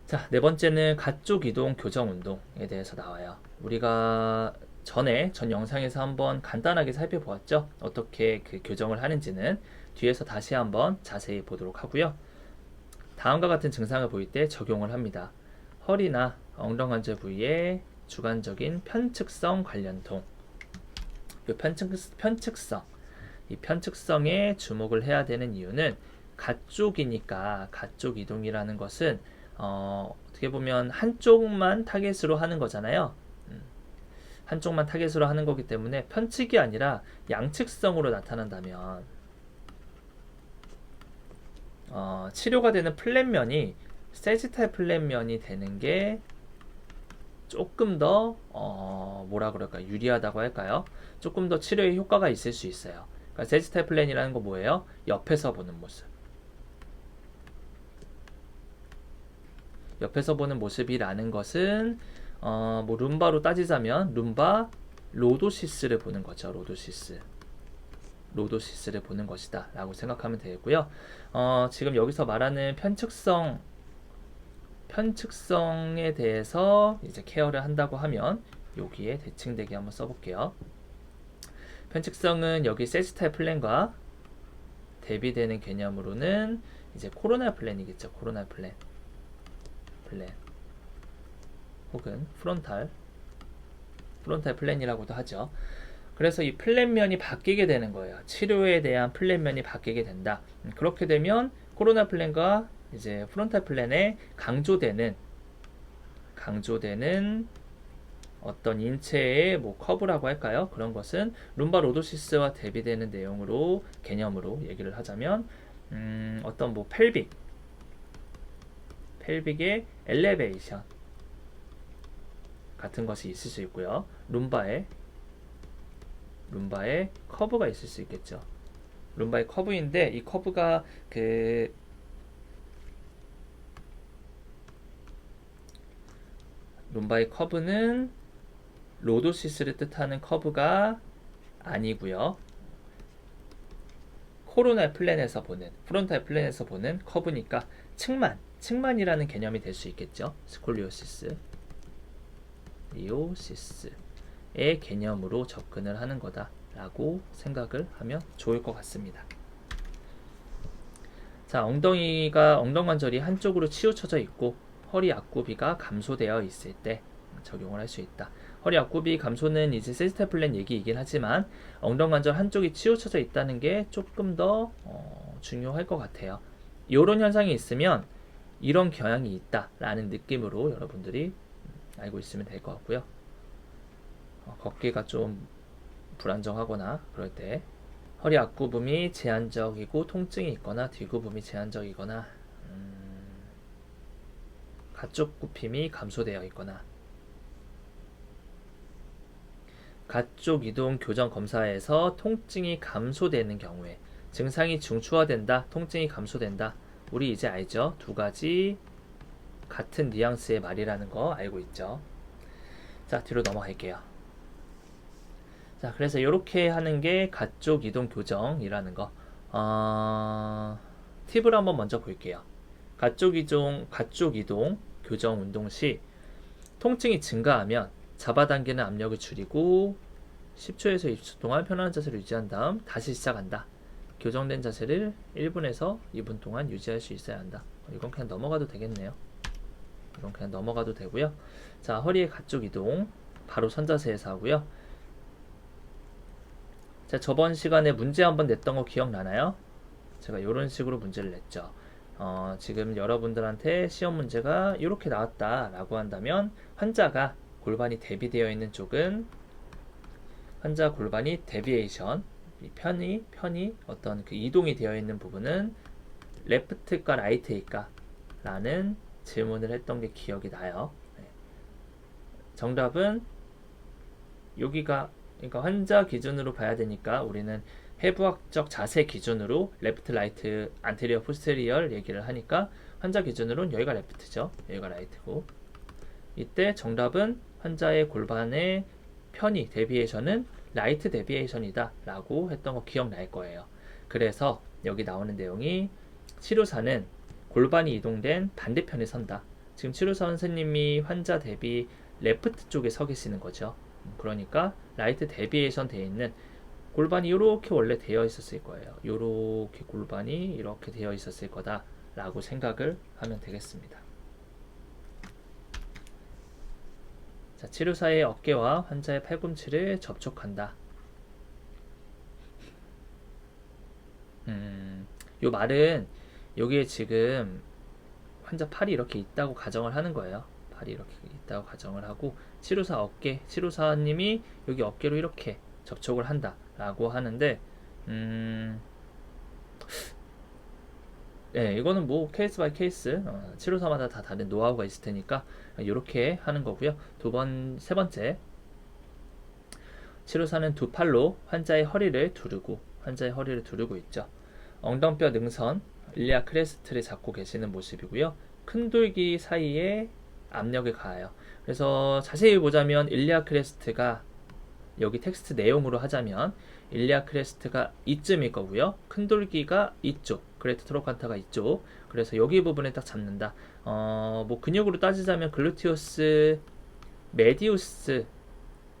자, 네 번째는 가쪽 이동 교정 운동에 대해서 나와요. 우리가 전 영상에서 한번 간단하게 살펴보았죠. 어떻게 그 교정을 하는지는 뒤에서 다시 한번 자세히 보도록 하고요. 다음과 같은 증상을 보일 때 적용을 합니다. 허리나 엉덩관절 부위의 주관적인 편측성 관련통. 이 편측성. 이 편측성에 주목을 해야 되는 이유는 가쪽이니까 가쪽 이동이라는 것은 어떻게 보면 한쪽만 타겟으로 하는 거잖아요. 한쪽만 타겟으로 하는 거기 때문에 편측이 아니라 양측성으로 나타난다면 치료가 되는 플랫면이 세지탈 플랫면이 되는 게 조금 더 뭐라 그럴까 유리하다고 할까요? 조금 더 치료에 효과가 있을 수 있어요. 그러니까 세지탈 플랜이라는 거 뭐예요? 옆에서 보는 모습. 옆에서 보는 모습이라는 것은 뭐 룸바로 따지자면 룸바 로도시스를 보는 거죠. 로도시스를 보는 것이다 라고 생각하면 되고요. 지금 여기서 말하는 편측성에 대해서 이제 케어를 한다고 하면 여기에 대칭되게 한번 써볼게요. 편측성은 여기 세지탈 플랜과 대비되는 개념으로는 이제 코로나 플랜이겠죠. 코로나 플랜 혹은 프론탈 플랜이라고도 하죠. 그래서 이 플랜면이 바뀌게 되는 거예요. 치료에 대한 플랜면이 바뀌게 된다. 그렇게 되면 코로나 플랜과 이제 프론탈 플랜에 강조되는 어떤 인체의 뭐 커브라고 할까요? 그런 것은 룸바 로도시스와 대비되는 내용으로 개념으로 얘기를 하자면 어떤 뭐 펠빅의 엘리베이션 같은 것이 있을 수 있고요. 룸바의 커브가 있을 수 있겠죠. 룸바의 커브인데 이 커브가 룸바의 커브는 로도시스를 뜻하는 커브가 아니고요. 코로나 플랜에서 보는 프론탈 플랜에서 보는 커브니까 측만이라는 개념이 될 수 있겠죠. 스콜리오시스의 개념으로 접근을 하는 거다라고 생각을 하면 좋을 것 같습니다. 자, 엉덩관절이 한쪽으로 치우쳐져 있고 허리 앞굽이가 감소되어 있을 때 적용을 할 수 있다. 허리 앞굽이 감소는 이제 세지탈 플랜 얘기이긴 하지만 엉덩관절 한쪽이 치우쳐져 있다는 게 조금 더 중요할 것 같아요. 이런 현상이 있으면 이런 경향이 있다라는 느낌으로 여러분들이 알고 있으면 될 것 같고요. 걷기가 좀 불안정하거나 그럴 때 허리 앞구붐이 제한적이고 통증이 있거나 뒤구붐이 제한적이거나 가쪽 굽힘이 감소되어 있거나 가쪽 이동 교정 검사에서 통증이 감소되는 경우에 증상이 중추화된다, 통증이 감소된다. 우리 이제 알죠? 두 가지 같은 뉘앙스의 말이라는 거 알고 있죠? 자, 뒤로 넘어갈게요. 자, 그래서 이렇게 하는 게 가쪽 이동 교정이라는 거. 팁을 한번 먼저 볼게요. 가쪽 이동 교정 운동 시 통증이 증가하면 잡아당기는 압력을 줄이고 10초에서 20초 동안 편안한 자세를 유지한 다음 다시 시작한다. 교정된 자세를 1분에서 2분 동안 유지할 수 있어야 한다. 이건 그냥 넘어가도 되겠네요. 이건 그냥 넘어가도 되고요. 자, 허리의 가쪽 이동 바로 선자세에서 하고요. 자, 저번 시간에 문제 한번 냈던 거 기억나나요? 제가 이런 식으로 문제를 냈죠. 지금 여러분들한테 시험 문제가 이렇게 나왔다라고 한다면 환자가 골반이 대비되어 있는 쪽은 환자 골반이 데비에이션, 편이 어떤 그 이동이 되어 있는 부분은 레프트일까 라이트일까? 라는 질문을 했던 게 기억이 나요. 정답은 여기가 그러니까 환자 기준으로 봐야 되니까 우리는 해부학적 자세 기준으로 레프트, 라이트, 안테리어, 포스테리얼 얘기를 하니까 환자 기준으로는 여기가 레프트죠. 여기가 라이트고 이때 정답은 환자의 골반의 편의, 데비에이션은 라이트 데비에이션이다 라고 했던 거 기억날 거예요. 그래서 여기 나오는 내용이 치료사는 골반이 이동된 반대편에 선다. 지금 치료사 선생님이 환자 대비 레프트 쪽에 서 계시는 거죠. 그러니까 라이트 데비에이션 되어 있는 골반이 이렇게 원래 되어 있었을 거예요. 이렇게 골반이 이렇게 되어 있었을 거다 라고 생각을 하면 되겠습니다. 자, 치료사의 어깨와 환자의 팔꿈치를 접촉한다. 요 말은 여기에 지금 환자 팔이 이렇게 있다고 가정을 하는 거예요. 팔이 이렇게 있다고 가정을 하고 치료사 어깨, 치료사님이 여기 어깨로 이렇게 접촉을 한다 라고 하는데 네, 이거는 뭐 케이스 바이 케이스 치료사마다 다 다른 노하우가 있을 테니까 이렇게 하는 거고요. 세 번째 치료사는 두 팔로 환자의 허리를 두르고 있죠. 엉덩뼈 능선, 일리아 크레스트를 잡고 계시는 모습이고요. 큰돌기 사이에 압력을 가해요. 그래서 자세히 보자면 일리아 크레스트가 여기 텍스트 내용으로 하자면 일리아 크레스트가 이쯤일 거고요. 큰돌기가 이쪽, 그레이트 트로칸타가 이쪽. 그래서 여기 부분을 딱 잡는다. 뭐 근육으로 따지자면 글루티우스 메디우스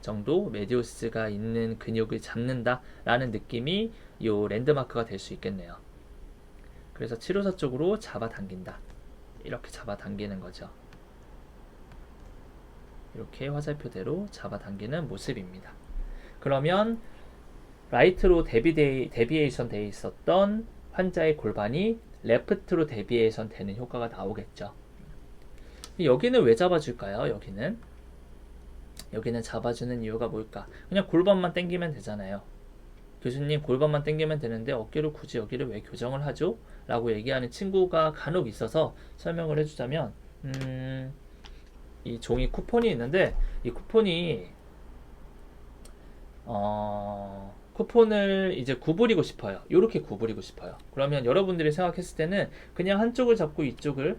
정도, 메디우스가 있는 근육을 잡는다 라는 느낌이 요 랜드마크가 될 수 있겠네요. 그래서 치료사 쪽으로 잡아당긴다. 이렇게 잡아당기는 거죠. 이렇게 화살표대로 잡아당기는 모습입니다. 그러면 라이트로 데비에이션 되어 있었던 환자의 골반이 레프트로 데비에이션 되는 효과가 나오겠죠. 여기는 왜 잡아줄까요? 여기는 잡아주는 이유가 뭘까? 그냥 골반만 당기면 되잖아요. 교수님 골반만 당기면 되는데 어깨로 굳이 여기를 왜 교정을 하죠? 라고 얘기하는 친구가 간혹 있어서 설명을 해주자면 이 종이 쿠폰이 있는데 이 쿠폰을 이제 구부리고 싶어요. 이렇게 구부리고 싶어요. 그러면 여러분들이 생각했을 때는 그냥 한쪽을 잡고 이쪽을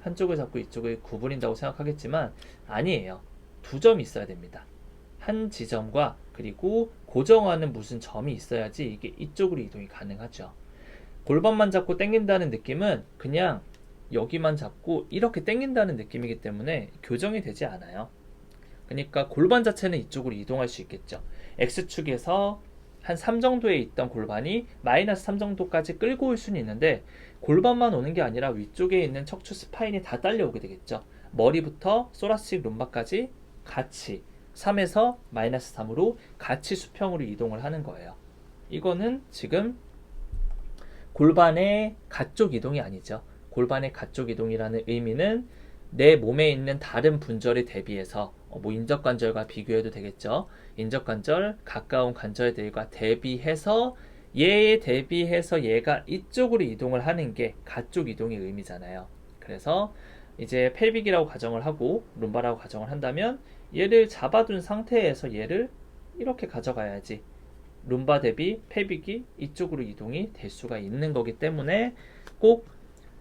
구부린다고 생각하겠지만 아니에요. 두 점이 있어야 됩니다. 한 지점과 그리고 고정하는 무슨 점이 있어야지 이게 이쪽으로 이동이 가능하죠. 골반만 잡고 당긴다는 느낌은 그냥 여기만 잡고 이렇게 당긴다는 느낌이기 때문에 교정이 되지 않아요. 그러니까 골반 자체는 이쪽으로 이동할 수 있겠죠. X축에서 한 3 정도에 있던 골반이 마이너스 3 정도까지 끌고 올 수는 있는데 골반만 오는 게 아니라 위쪽에 있는 척추 스파인이 다 딸려오게 되겠죠. 머리부터 소라시스 룸바까지 같이 3에서 마이너스 3으로 같이 수평으로 이동을 하는 거예요. 이거는 지금 골반의 가쪽 이동이 아니죠. 골반의 가쪽 이동이라는 의미는 내 몸에 있는 다른 분절에 대비해서 뭐 인접관절과 비교해도 되겠죠. 인접관절, 가까운 관절들과 대비해서 얘에 대비해서 얘가 이쪽으로 이동을 하는 게 가쪽 이동의 의미잖아요. 그래서 이제 펠빅이라고 가정을 하고 룸바라고 가정을 한다면 얘를 잡아둔 상태에서 얘를 이렇게 가져가야지 룸바 대비 펠빅이 이쪽으로 이동이 될 수가 있는 거기 때문에 꼭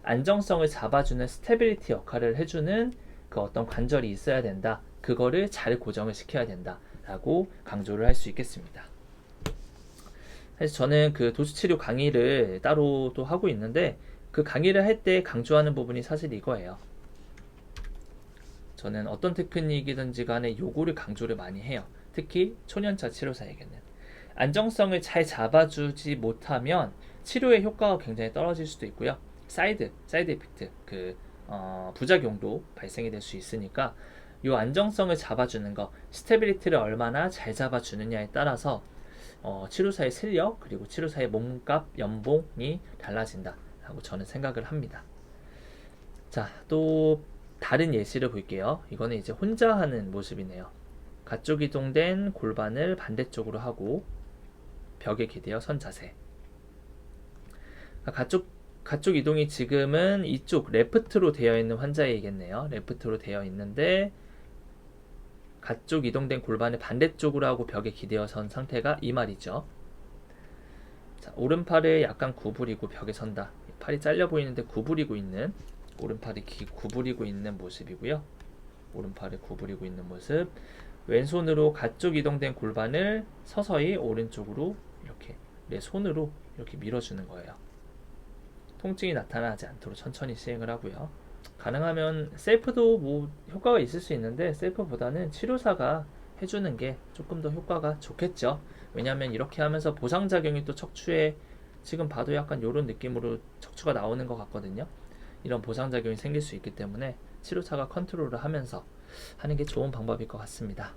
안정성을 잡아주는 스테빌리티 역할을 해주는 그 어떤 관절이 있어야 된다. 그거를 잘 고정을 시켜야 된다. 라고 강조를 할 수 있겠습니다. 사실 저는 그 도수치료 강의를 따로 또 하고 있는데 그 강의를 할 때 강조하는 부분이 사실 이거예요. 저는 어떤 테크닉이든지 간에 요거를 강조를 많이 해요. 특히 초년차 치료사에게는. 안정성을 잘 잡아주지 못하면 치료의 효과가 굉장히 떨어질 수도 있고요. 사이드 이펙트, 부작용도 발생이 될 수 있으니까 이 안정성을 잡아주는 거, 스테빌리티를 얼마나 잘 잡아주느냐에 따라서 치료사의 실력 그리고 치료사의 몸값, 연봉이 달라진다라고 저는 생각을 합니다. 자, 또 다른 예시를 볼게요. 이거는 이제 혼자 하는 모습이네요. 가쪽 이동된 골반을 반대쪽으로 하고 벽에 기대어 선 자세. 가쪽 이동이 지금은 이쪽 레프트로 되어 있는 환자이겠네요. 레프트로 되어 있는데 가쪽 이동된 골반을 반대쪽으로 하고 벽에 기대어 선 상태가 이 말이죠. 자, 오른팔을 약간 구부리고 벽에 선다. 팔이 잘려 보이는데 구부리고 있는 오른팔이 구부리고 있는 모습이고요. 오른팔을 구부리고 있는 모습. 왼손으로 가쪽 이동된 골반을 서서히 오른쪽으로 이렇게 내 손으로 이렇게 밀어주는 거예요. 통증이 나타나지 않도록 천천히 시행을 하고요. 가능하면 셀프도 뭐 효과가 있을 수 있는데 셀프보다는 치료사가 해주는 게 조금 더 효과가 좋겠죠. 왜냐하면 이렇게 하면서 보상작용이 또 척추에 지금 봐도 약간 이런 느낌으로 척추가 나오는 것 같거든요. 이런 보상작용이 생길 수 있기 때문에 치료사가 컨트롤을 하면서 하는 게 좋은 방법일 것 같습니다.